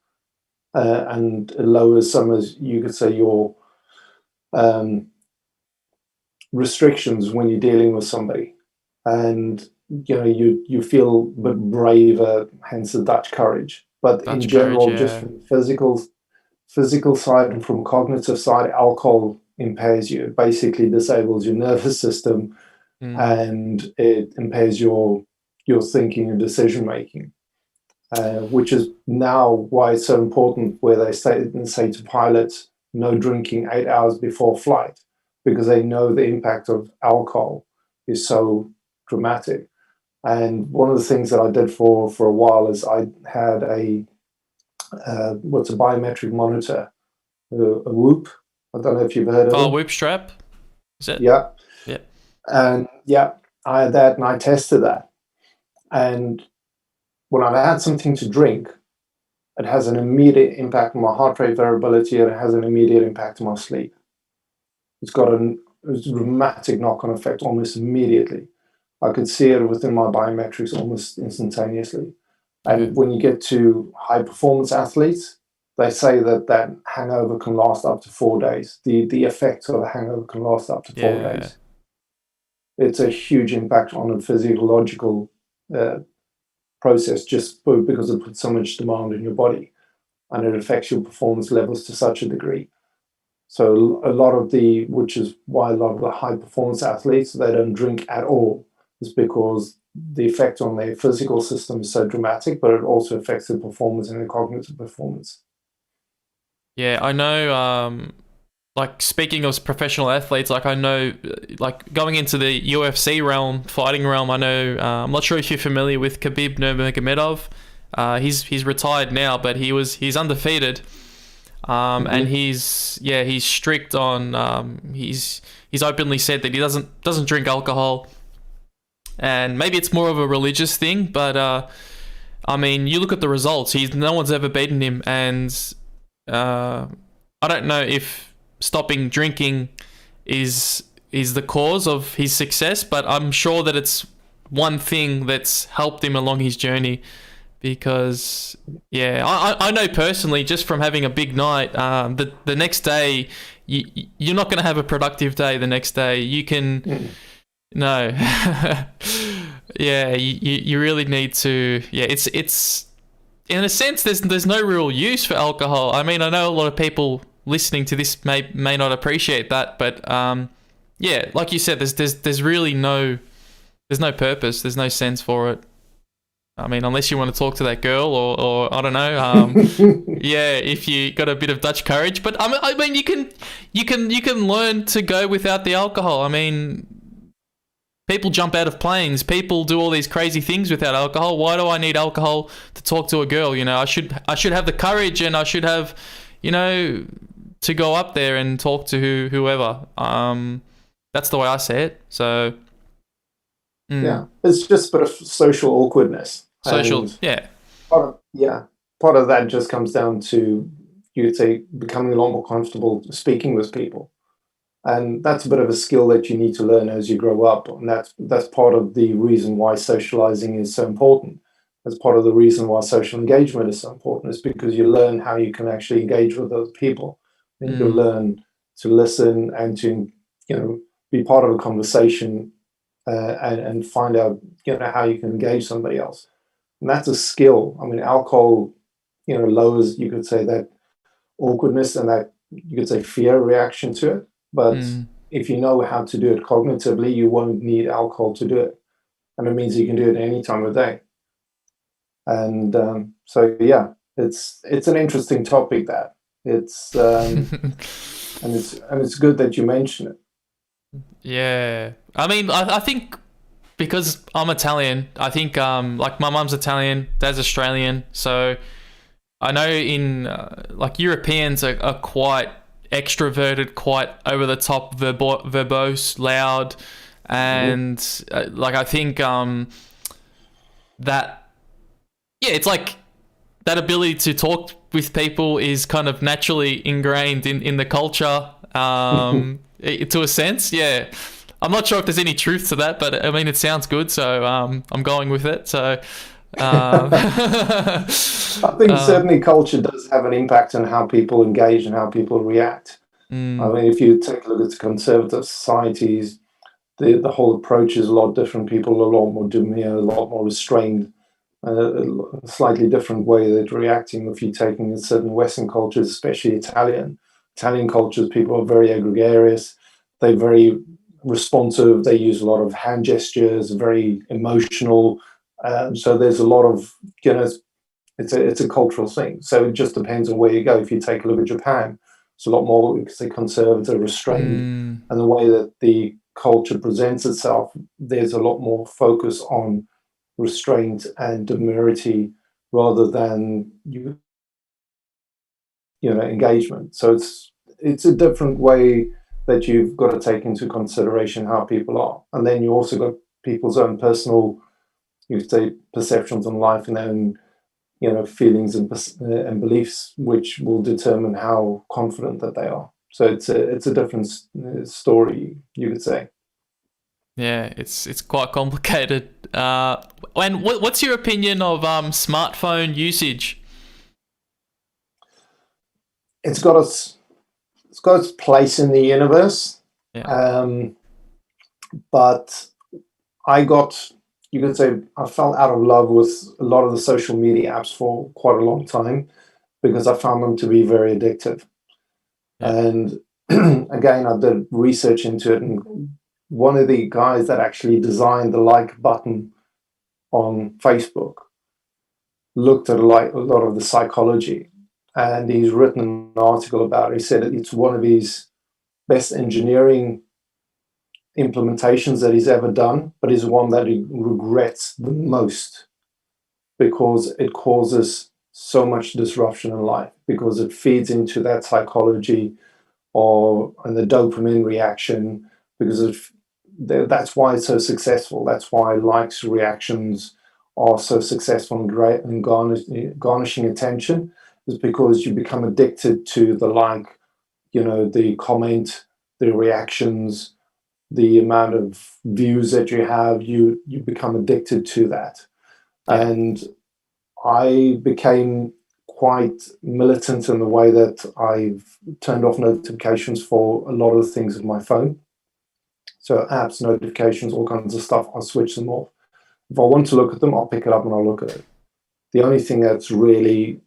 and it lowers some, as you could say, your um, restrictions when you're dealing with somebody, and you feel a bit braver, hence the Dutch courage. But in Dutch courage, general, just yeah. from the physical side and from cognitive side, alcohol impairs you. It basically disables your nervous system, Mm, and it impairs your thinking and decision making. Which is now why it's so important where they say to pilots, no drinking 8 hours before flight, because they know the impact of alcohol is so dramatic. And one of the things that I did for a while is I had what's a biometric monitor, a Whoop. I don't know if you've heard of oh, them. Whoop strap, is it? Yeah, Yeah. and yeah, I had that and I tested that. And when I've had something to drink, it has an immediate impact on my heart rate variability, and it has an immediate impact on my sleep. It's got a dramatic knock-on effect almost immediately. I could see it within my biometrics almost instantaneously. Okay. And when you get to high performance athletes, they say that that hangover can last up to 4 days. The effects of a hangover can last up to four Yeah. days. It's a huge impact on a physiological uh, process, just because it puts so much demand in your body. and it affects your performance levels to such a degree. So which is why a lot of the high performance athletes, they don't drink at all, is because the effect on their physical system is so dramatic, but it also affects their performance and their cognitive performance. Yeah, I know. Like speaking of professional athletes, like I know, like going into the UFC realm, fighting realm, I know. I'm not sure if you're familiar with Khabib Nurmagomedov. He's retired now, but he's undefeated. And he's strict on. He's openly said that he doesn't drink alcohol, and maybe it's more of a religious thing, but I mean, you look at the results. No one's ever beaten him, and I don't know if stopping drinking is the cause of his success, but I'm sure that it's one thing that's helped him along his journey. Because I know personally, just from having a big night, the next day you're not going to have a productive day. The next day you can no you really need to it's in a sense there's no real use for alcohol. I mean, I know a lot of people listening to this may not appreciate that, but like you said, there's really no purpose, there's no sense for it. I mean, unless you want to talk to that girl, or I don't know, if you got a bit of Dutch courage. But I mean, you can learn to go without the alcohol. I mean, people jump out of planes, people do all these crazy things without alcohol. Why do I need alcohol to talk to a girl? You know, I should have the courage, and I should have, to go up there and talk to whoever. That's the way I see it. So. Yeah, it's just a bit of social awkwardness. Part of that just comes down to, you'd say, becoming a lot more comfortable speaking with people, and that's a bit of a skill that you need to learn as you grow up. And that's part of the reason why socializing is so important. That's part of the reason why social engagement is so important. Is because you learn how you can actually engage with those people, and you learn to listen and to be part of a conversation. And find out, how you can engage somebody else, and that's a skill. I mean, alcohol, lowers, you could say, that awkwardness and that, you could say, fear reaction to it. But if you know how to do it cognitively, you won't need alcohol to do it, and it means you can do it any time of day. And it's an interesting topic. That it's and it's good that you mention it. Yeah, I mean, I think because I'm Italian, I think like my mum's Italian, dad's Australian, so I know in like Europeans are quite extroverted, quite over the top, verbose, loud, and like I think that it's like that ability to talk with people is kind of naturally ingrained in the culture. To a sense, yeah. I'm not sure if there's any truth to that, but I mean, it sounds good, so I'm going with it. So I think certainly culture does have an impact on how people engage and how people react. I mean, if you take a look at conservative societies, the whole approach is a lot different. People are a lot more demure, a lot more restrained, a slightly different way they're reacting. If you're taking in certain Western cultures, especially Italian cultures, people are very gregarious. They're very responsive. They use a lot of hand gestures, very emotional. So there's a lot of, it's a cultural thing. So it just depends on where you go. If you take a look at Japan, it's a lot more, say, conservative, restrained, and the way that the culture presents itself, there's a lot more focus on restraint and demurity rather than engagement. So it's a different way that you've got to take into consideration how people are. And then you also got people's own personal, you could say, perceptions on life and their own, feelings and beliefs, which will determine how confident that they are. So it's a different story, you could say. Yeah, it's quite complicated. And what's your opinion of smartphone usage? It's got its place in the universe, but you could say, I fell out of love with a lot of the social media apps for quite a long time, because I found them to be very addictive. Yeah. And again, I did research into it, and one of the guys that actually designed the like button on Facebook looked at a lot of the psychology, and he's written an article about it. He said it's one of his best engineering implementations that he's ever done, but is one that he regrets the most because it causes so much disruption in life, because it feeds into that psychology and the dopamine reaction, because that's why it's so successful. That's why likes, reactions are so successful and great and garnishing attention, is because you become addicted to the like, the comment, the reactions, the amount of views that you have. You become addicted to that. Yeah. And I became quite militant in the way that I've turned off notifications for a lot of things on my phone. So apps, notifications, all kinds of stuff, I'll switch them off. If I want to look at them, I'll pick it up and I'll look at it. The only thing that's really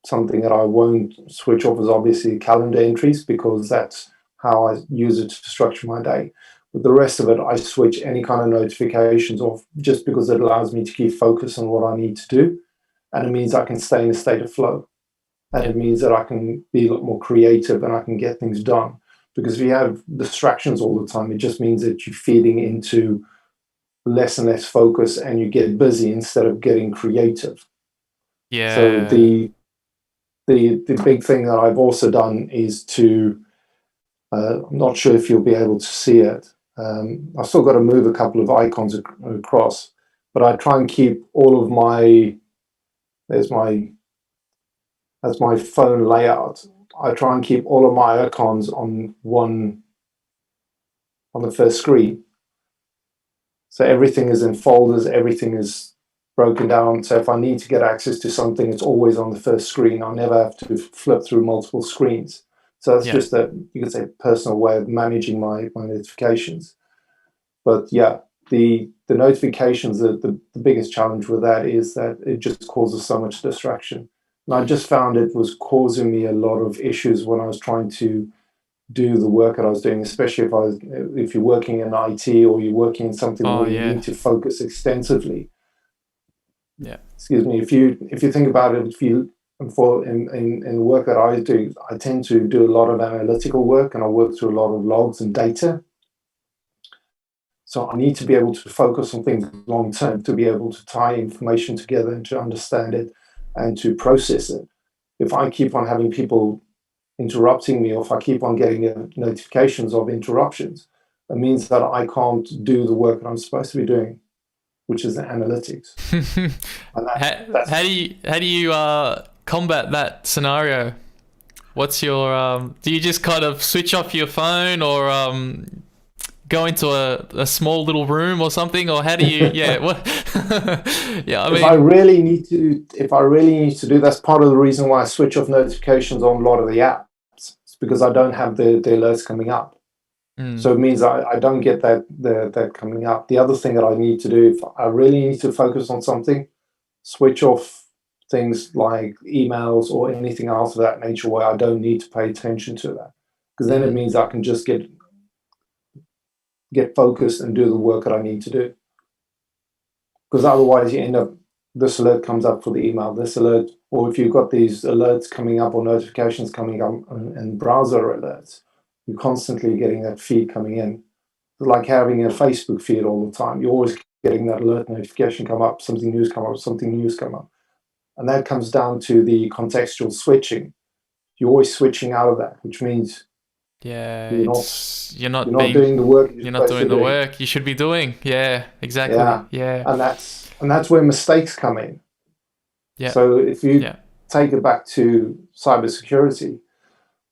something that I won't switch off is obviously calendar entries, because that's how I use it to structure my day. But the rest of it, I switch any kind of notifications off, just because it allows me to keep focus on what I need to do. And it means I can stay in a state of flow. And it means that I can be a lot more creative and I can get things done. Because if you have distractions all the time, it just means that you're feeding into less and less focus, and you get busy instead of getting creative. Yeah. So the big thing that I've also done is to, I'm not sure if you'll be able to see it. I've still got to move a couple of icons across, but I try and keep all of that's my phone layout. I try and keep all of my icons on the first screen. So everything is in folders, everything is broken down. So if I need to get access to something, it's always on the first screen. I never have to flip through multiple screens. So that's just a, you could say, personal way of managing my notifications. But yeah, the notifications, the biggest challenge with that is that it just causes so much distraction. And I just found it was causing me a lot of issues when I was trying to do the work that I was doing, especially if you're working in IT or you're working in something where you need to focus extensively. Yeah. Excuse me. If you think about it, in the work that I do, I tend to do a lot of analytical work, and I work through a lot of logs and data. So I need to be able to focus on things long term, to be able to tie information together and to understand it and to process it. If I keep on having people interrupting me, or if I keep on getting notifications of interruptions, it means that I can't do the work that I'm supposed to be doing, which is the analytics. How do you combat that scenario? What's your do you just kind of switch off your phone, or go into a small little room or something, or how do you what I mean, if I really need to do, that's part of the reason why I switch off notifications on a lot of the apps. It's because I don't have the alerts coming up. So it means I don't get that coming up. The other thing that I need to do, if I really need to focus on something, switch off things like emails or anything else of that nature where I don't need to pay attention to that, because then it means I can just get focused and do the work that I need to do. Because otherwise you end up, this alert comes up for the email, this alert, or if you've got these alerts coming up or notifications coming up and browser alerts, you're constantly getting that feed coming in. It's like having a Facebook feed all the time. You're always getting that alert notification come up, something news come up, something news come up. And that comes down to the contextual switching. You're always switching out of that, which means you're not doing the work you're not doing the work you should be doing. Yeah, exactly. Yeah. And that's where mistakes come in. Yeah. So if you take it back to cybersecurity,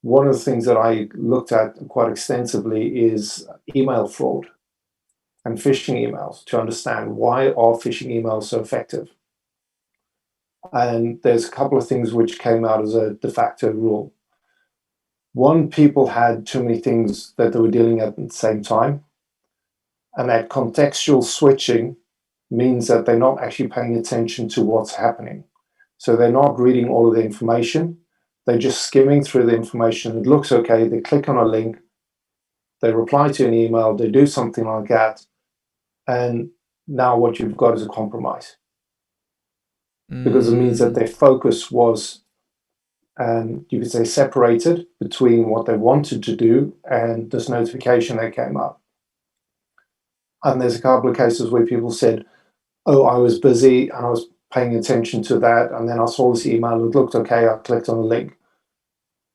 one of the things that I looked at quite extensively is email fraud and phishing emails, to understand why are phishing emails so effective. And there's a couple of things which came out as a de facto rule. One, people had too many things that they were dealing at the same time. And that contextual switching means that they're not actually paying attention to what's happening. So they're not reading all of the information. They're just skimming through the information. It looks okay. They click on a link. They reply to an email. They do something like that. And now what you've got is a compromise. Because it means that their focus was, you could say, separated between what they wanted to do and this notification that came up. And there's a couple of cases where people said, oh, I was busy and I was paying attention to that, and then I saw this email, it looked okay, I clicked on the link.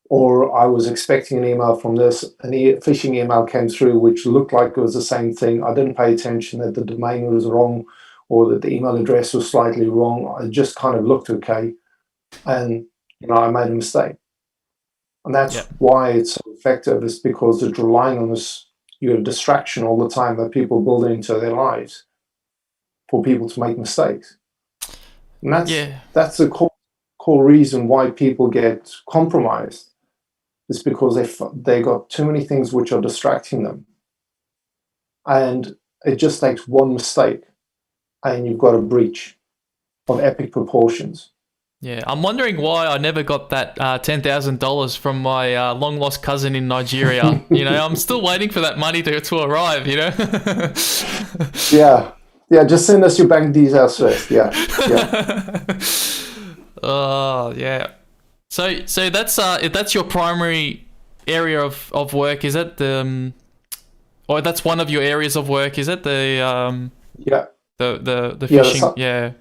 Or I was expecting an email from this, phishing email came through which looked like it was the same thing. I didn't pay attention that the domain was wrong or that the email address was slightly wrong. It just kind of looked okay. And I made a mistake. And that's why it's so effective, is because it's relying on this distraction all the time that people build into their lives for people to make mistakes. And that's the core reason why people get compromised. It's because they got too many things which are distracting them. And it just takes one mistake and you've got a breach of epic proportions. Yeah, I'm wondering why I never got that $10,000 from my long lost cousin in Nigeria. I'm still waiting for that money to arrive. Yeah. Just send us your bank details first. Yeah. Oh yeah. So that's your primary area of work. Is that or that's one of your areas of work? Is it the phishing? Yeah.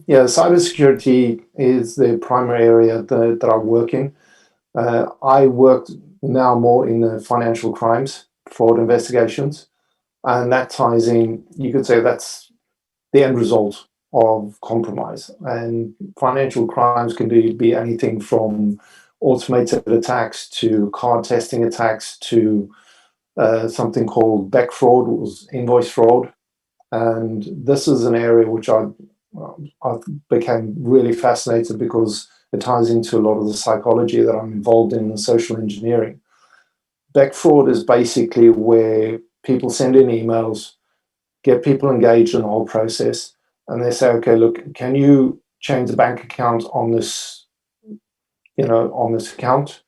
Yeah, cybersecurity is the primary area that I work in. I work now more in the financial crimes, fraud investigations, and that ties in, you could say that's the end result of compromise. And financial crimes can be anything from automated attacks to card testing attacks to something called back fraud, which was invoice fraud. And this is an area which I became really fascinated because it ties into a lot of the psychology that I'm involved in social engineering. Back fraud is basically where people send in emails, get people engaged in the whole process, and they say, okay, look, can you change the bank account on this, on this account,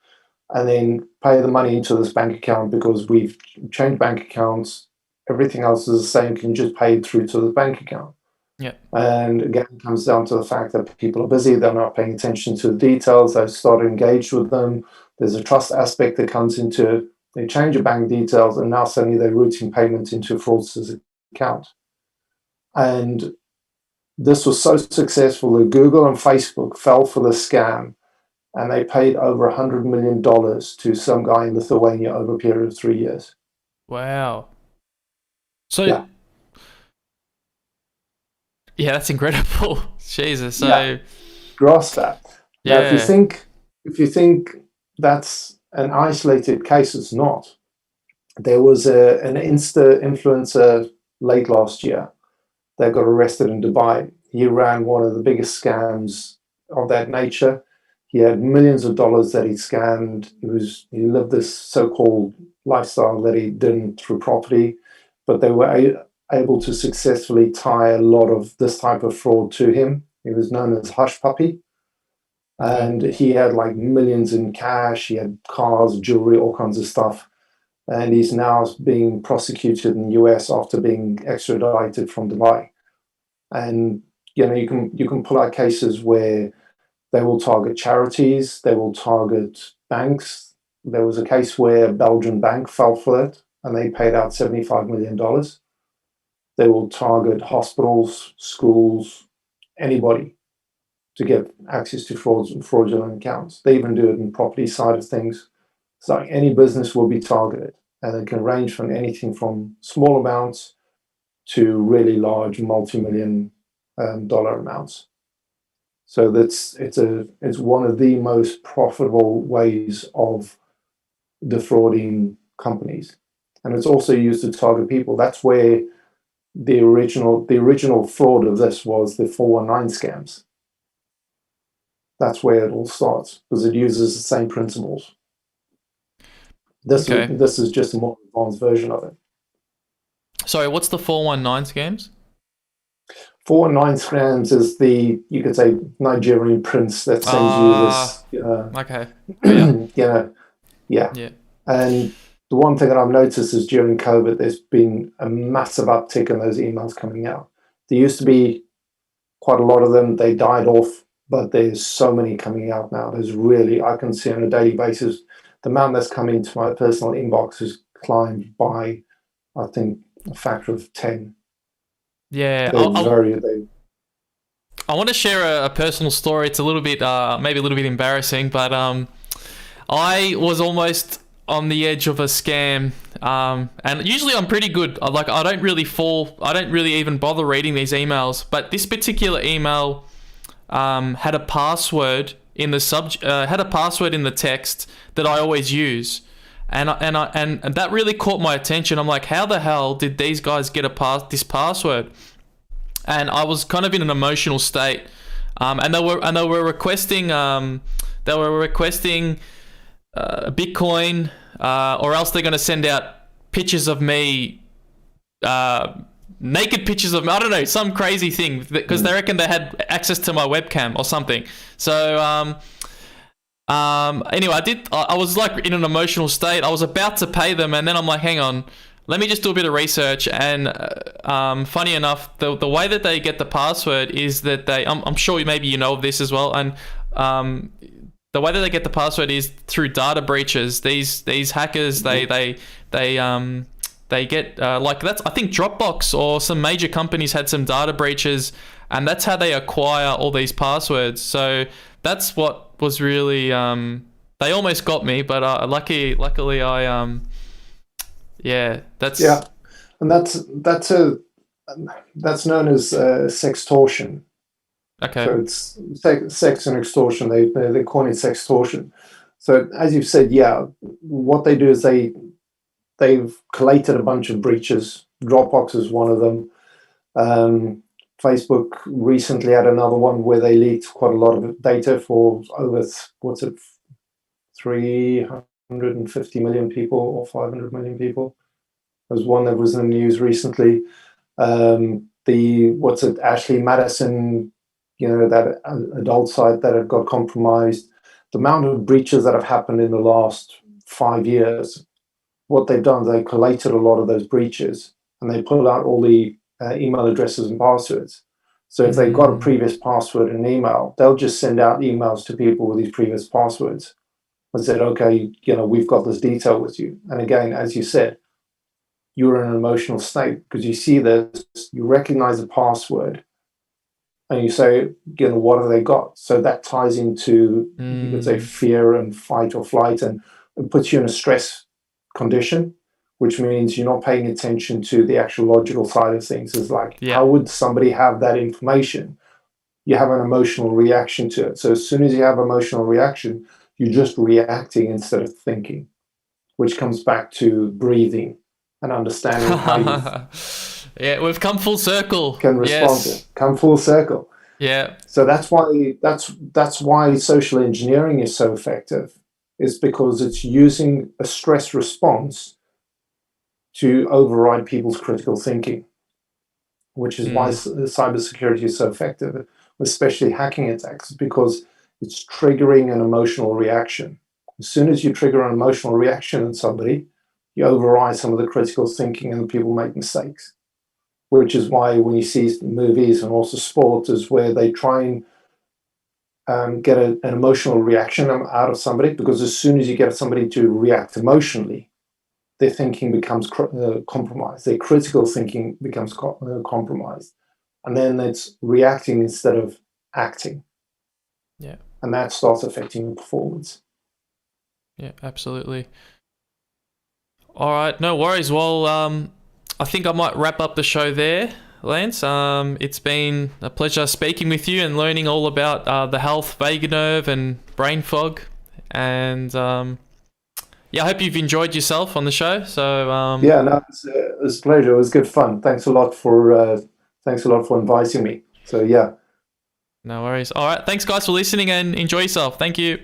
and then pay the money into this bank account because we've changed bank accounts, everything else is the same, can you just pay it through to the bank account? Yeah. And again, it comes down to the fact that people are busy, they're not paying attention to the details, they've started engaged with them, there's a trust aspect that comes into it, they change your bank details, and now suddenly they're routing payment into a fraudster's account. And this was so successful that Google and Facebook fell for the scam, and they paid over $100 million to some guy in Lithuania over a period of 3 years. Wow. So yeah, that's incredible. Jesus. So grasp that. Yeah. Now, if you think that's an isolated case, it's not. There was an Insta influencer late last year that got arrested in Dubai. He ran one of the biggest scams of that nature. He had millions of dollars that he scammed. He lived this so-called lifestyle that he didn't through property, but they were able to successfully tie a lot of this type of fraud to him. He was known as Hush Puppy. And he had like millions in cash. He had cars, jewelry, all kinds of stuff. And he's now being prosecuted in the US after being extradited from Dubai. And you can pull out cases where they will target charities, they will target banks. There was a case where a Belgian bank fell for it, and they paid out $75 million. They will target hospitals, schools, anybody to get access to fraudulent accounts. They even do it in the property side of things. So any business will be targeted, and it can range from anything from small amounts to really large multi-million dollar amounts. So it's one of the most profitable ways of defrauding companies, and it's also used to target people. That's where the original fraud of this was the 419 scams. That's where it all starts, because it uses the same principles. This is just a more advanced version of it. Sorry, what's the 419 scams? 419 scrams is you could say, Nigerian prince that sends you this. Okay. Yeah. Yeah. And the one thing that I've noticed is during COVID, there's been a massive uptick in those emails coming out. There used to be quite a lot of them. They died off, but there's so many coming out now. I can see on a daily basis, the amount that's coming to my personal inbox has climbed by, I think, a factor of 10. Yeah. I want to share a personal story. It's a little bit, maybe a little bit embarrassing, but I was almost on the edge of a scam, and usually I'm pretty good. I don't really even bother reading these emails, but this particular email had a password in the had a password in the text that I always use, and that really caught my attention. I'm like, how the hell did these guys get this password? And I was kind of in an emotional state, and they were requesting Bitcoin, or else they're going to send out pictures of me, naked pictures of me. I don't know, some crazy thing, because they reckon they had access to my webcam or something. So anyway, I was like in an emotional state. I was about to pay them, and then I'm like, hang on, let me just do a bit of research. And funny enough, the way that they get the password is that I'm sure maybe you know of this as well, and the way that they get the password is through data breaches. These hackers, they get like, that's, I think Dropbox or some major companies had some data breaches, and that's how they acquire all these passwords. So that's what was really they almost got me, but luckily I and that's known as sextortion. Okay. So it's sex and extortion. They call it sextortion. So as you've said, what they do is they've collated a bunch of breaches. Dropbox is one of them. Facebook recently had another one where they leaked quite a lot of data for over 350 million people or 500 million people. There's one that was in the news recently. Ashley Madison, that adult site that had got compromised. The amount of breaches that have happened in the last 5 years, what they've done is they collated a lot of those breaches, and they pulled out all the email addresses and passwords. So if they've got a previous password in an email, they'll just send out emails to people with these previous passwords and said, okay, we've got this detail with you. And again, as you said, you're in an emotional state because you see this, you recognize the password, and you say, what have they got? So that ties into, you could say, fear and fight or flight, and it puts you in a stress condition, which means you're not paying attention to the actual logical side of things. It's like, how would somebody have that information? You have an emotional reaction to it. So as soon as you have emotional reaction, you're just reacting instead of thinking, which comes back to breathing and understanding how you we've come full circle. Can respond to it. Come full circle. Yeah. So that's why social engineering is so effective, is because it's using a stress response to override people's critical thinking, which is why cybersecurity is so effective, especially hacking attacks, because it's triggering an emotional reaction. As soon as you trigger an emotional reaction in somebody, you override some of the critical thinking and people make mistakes, which is why when you see movies and also sports is where they try and get an emotional reaction out of somebody, because as soon as you get somebody to react emotionally, their thinking becomes compromised. Their critical thinking becomes compromised. And then it's reacting instead of acting. Yeah. And that starts affecting your performance. Yeah, absolutely. All right, no worries. Well, I think I might wrap up the show there, Lance. It's been a pleasure speaking with you and learning all about the health, vagus nerve, and brain fog. And I hope you've enjoyed yourself on the show. So it was a pleasure. It was good fun. Thanks a lot for inviting me. So yeah. No worries. All right, thanks guys for listening, and enjoy yourself. Thank you.